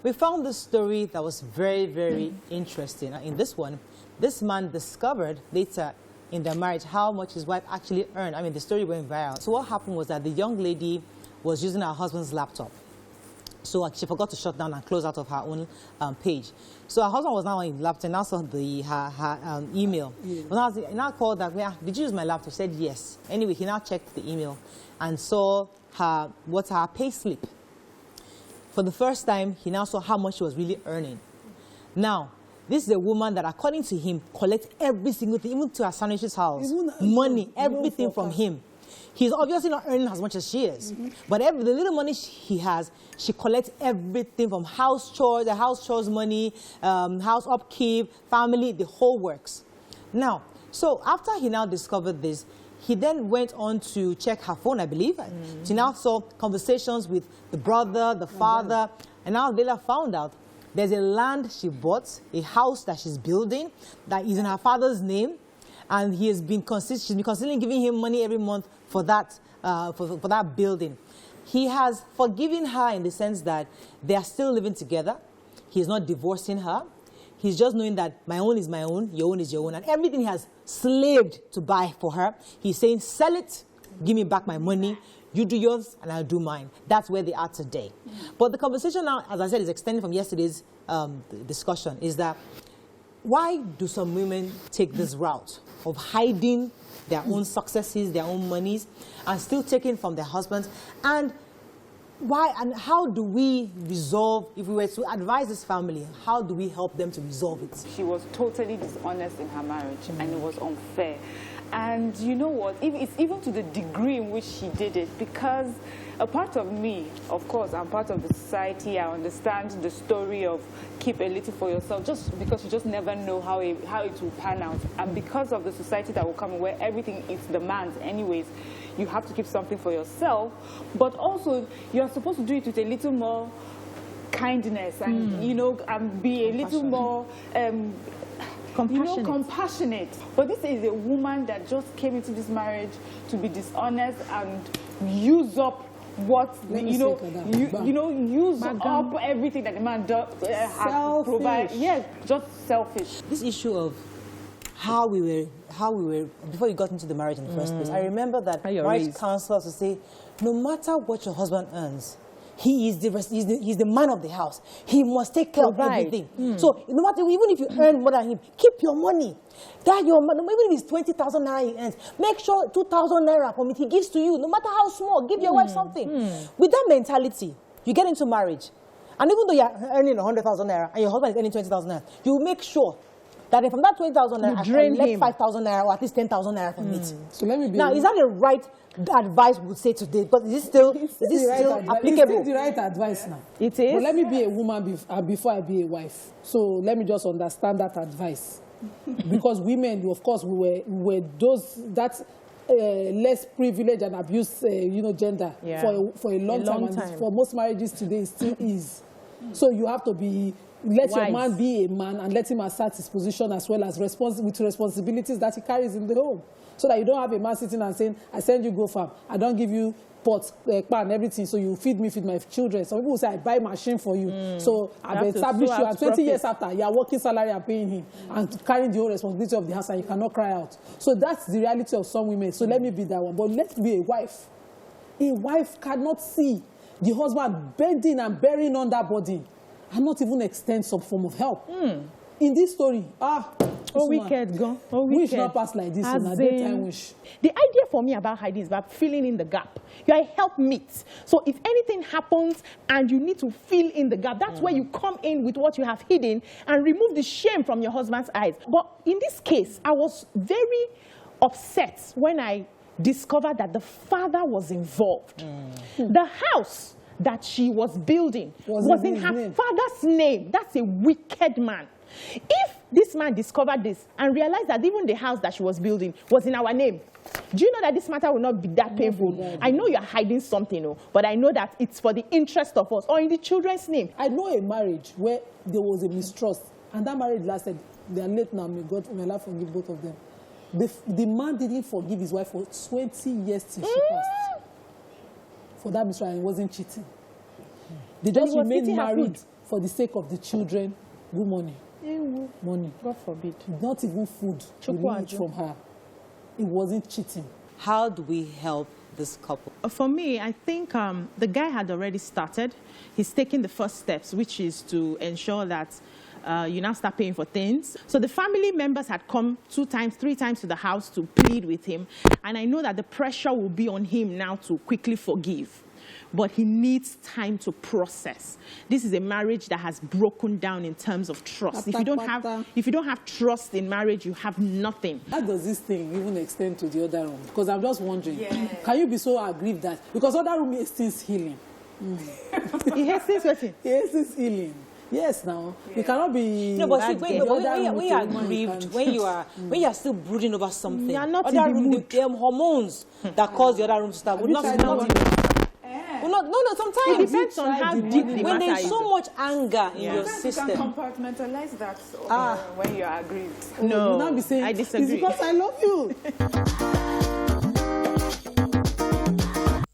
we found this story that was very, very interesting. In this one, this man discovered later in their marriage how much his wife actually earned. I mean, the story went viral. So what happened was that the young lady was using her husband's laptop. So she forgot to shut down and close out of her own page. So her husband was now on his laptop and now saw her email. Yeah. Well, he now called her, yeah, did you use my laptop? She said yes. Anyway, he now checked the email and saw her pay slip. For the first time, he now saw how much she was really earning. Now, this is a woman that, according to him, collects every single thing, even to her sandwich's house, money, everything from him. He's obviously not earning as much as she is. But the little money he has, she collects everything from house chores, the house chores money, house upkeep, family, the whole works. Now, so after he now discovered this, he then went on to check her phone, I believe. She now saw conversations with the brother, the father, and now later found out there's a land she bought, a house that she's building that is in her father's name, and she's been constantly giving him money every month for that, for that building. He has forgiven her in the sense that they are still living together. He's not divorcing her. He's just knowing that my own is my own, your own is your own, and everything he has slaved to buy for her, he's saying, sell it, give me back my money, you do yours, and I'll do mine. That's where they are today. But the conversation now, as I said, is extending from yesterday's discussion, is that why do some women take this route of hiding their own successes, their own monies, and still taking from their husbands? And why and how do we resolve, if we were to advise this family, how do we help them to resolve it? She was totally dishonest in her marriage, and it was unfair. And you know what, it's even to the degree in which she did it, because a part of me, of course, I'm part of the society. I understand the story of keep a little for yourself, just because you just never know how it will pan out. And because of the society that will come where everything is demand anyways, you have to keep something for yourself. But also, you're supposed to do it with a little more kindness and, you know, and be a little more... compassionate. But this is a woman that just came into this marriage to be dishonest and use up what use up everything that the man does has to provide. Yes, just selfish. This issue of how we were before you got into the marriage in the first place. I remember that marriage counselors would say, no matter what your husband earns, he's the man of the house. He must take care of everything. So no matter, even if you earn more than him, keep your money. That your man, even if it's 20,000 naira he earns, make sure 2,000 naira from it he gives to you, no matter how small. Give your wife something. With that mentality, you get into marriage, and even though you're earning 100,000 naira and your husband is earning 20,000 naira, you make sure that from that 20,000 naira, I can let 5,000 naira or at least 10,000 naira from it. So let me be now, is that the right advice we would say today? But is this still applicable? It's the right advice now. It is. But let me be a woman before I be a wife. So let me just understand that advice. Because women, of course, we were less privileged and abused, gender for a long time. And for most marriages today, it still is. So you have to be. Let your man be a man and let him assert his position as well as with responsibilities that he carries in the home. So that you don't have a man sitting and saying, I send you go farm, I don't give you pots, pan, everything, so you feed me, feed my children. Some people will say, I buy machine for you. So I've established you, and 20 years after, you are working salary and paying him and carrying the whole responsibility of the house and you cannot cry out. So that's the reality of some women. So let me be that one. But let's be a wife. A wife cannot see the husband bending and bearing on that body and not even extend some form of help. In this story, wicked, gone. Wish not pass like this, and a daytime wish. The idea for me about hiding is about filling in the gap. You are a helpmeet. So if anything happens and you need to fill in the gap, that's where you come in with what you have hidden and remove the shame from your husband's eyes. But in this case, I was very upset when I discovered that the father was involved. The house that she was building was in her father's name. That's a wicked man. If this man discovered this and realized that even the house that she was building was in our name, do you know that this matter will not be that painful? I know you're hiding something, but I know that it's for the interest of us or in the children's name. I know a marriage where there was a mistrust, and that marriage lasted. They are late now. May Allah forgive both of them. The man didn't forgive his wife for 20 years till she passed. For that mistrust, and he wasn't cheating. They just remained married for the sake of the children, good money. Money. God forbid. Not even food you need from her. It wasn't cheating. How do we help this couple? For me, I think the guy had already started. He's taking the first steps, which is to ensure that you now start paying for things. So the family members had come 2 times, 3 times to the house to plead with him. And I know that the pressure will be on him now to quickly forgive. But he needs time to process. This is a marriage that has broken down in terms of trust. If you don't have trust in marriage, you have nothing. How does this thing even extend to the other room? Because I'm just wondering, can you be so aggrieved that because other room is still healing? He hastens waiting. He hastens healing. Yes, now you cannot be. No, but see, when you are grieved, when you are still brooding over something, you are not other room, the hormones that cause the other room to start would not. No, sometimes it depends on how deep the when matter there's is. so much anger in your system. You can compartmentalize that when you are aggrieved. No, you not be saying, I disagree. It's because I love you.